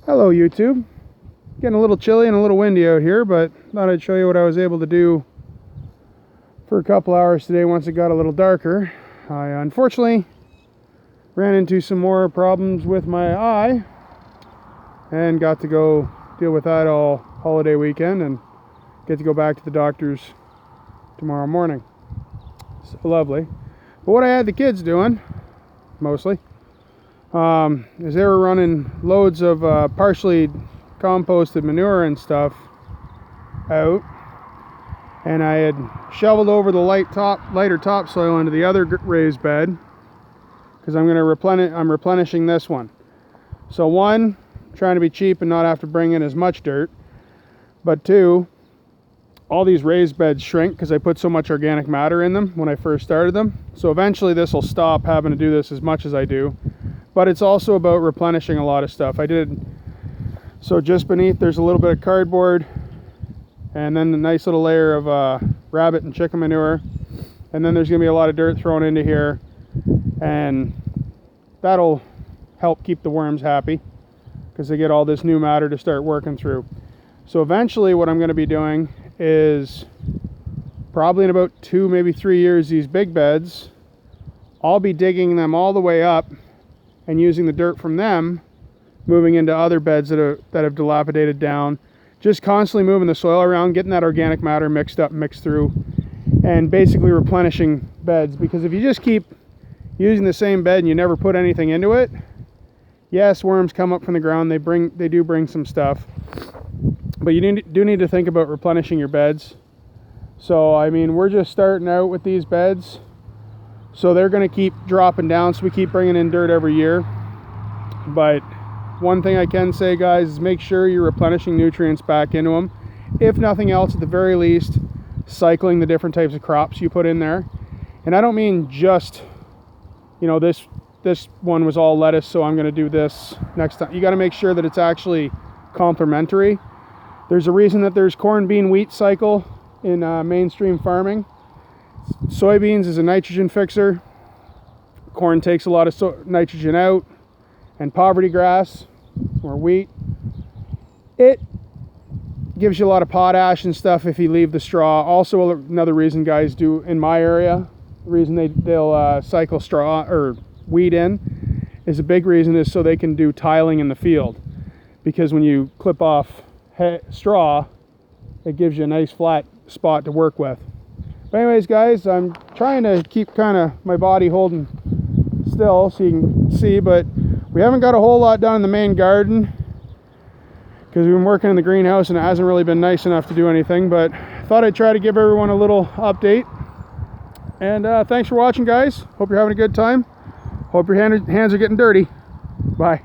Hello YouTube. Getting a little chilly and a little windy out here, but thought I'd show you what I was able to do for a couple hours today once it got a little darker. I unfortunately ran into some more problems with my eye and got to go deal with that all holiday weekend and get to go back to the doctor's tomorrow morning. So lovely. But what I had the kids doing, mostly, is they were running loads of partially composted manure and stuff out, and I had shoveled over the lighter topsoil into the other raised bed because I'm replenishing this one. So one, trying to be cheap and not have to bring in as much dirt, but two, all these raised beds shrink because I put so much organic matter in them when I first started them. So eventually this will stop having to do this as much as I do. But it's also about replenishing a lot of stuff. So just beneath there's a little bit of cardboard, and then a nice little layer of rabbit and chicken manure, and then there's going to be a lot of dirt thrown into here, and that'll help keep the worms happy because they get all this new matter to start working through. So eventually what I'm going to be doing is, probably in about 2, maybe 3 years, these big beds, I'll be digging them all the way up and using the dirt from them, moving into other beds that have dilapidated down, just constantly moving the soil around, getting that organic matter mixed through, and basically replenishing beds. Because if you just keep using the same bed and you never put anything into it, yes, worms come up from the ground, they do bring some stuff, but you do need to think about replenishing your beds. So I mean, we're just starting out with these beds, so they're going to keep dropping down, so we keep bringing in dirt every year. But one thing I can say, guys, is make sure you're replenishing nutrients back into them. If nothing else, at the very least, cycling the different types of crops you put in there. And I don't mean just, you know, this one was all lettuce, so I'm going to do this next time. You got to make sure that it's actually complementary. There's a reason that there's corn, bean, wheat cycle in mainstream farming. Soybeans is a nitrogen fixer. Corn takes a lot of nitrogen out. And poverty grass, or wheat, it gives you a lot of potash and stuff if you leave the straw. Also, another reason guys do in my area, the reason they'll cycle straw or wheat in, is a big reason is so they can do tiling in the field. Because when you clip off straw, it gives you a nice flat spot to work with. But anyways, guys, I'm trying to keep kind of my body holding still so you can see, but we haven't got a whole lot done in the main garden because we've been working in the greenhouse and it hasn't really been nice enough to do anything, but I thought I'd try to give everyone a little update. And thanks for watching, guys. Hope you're having a good time. Hope your hands are getting dirty. Bye.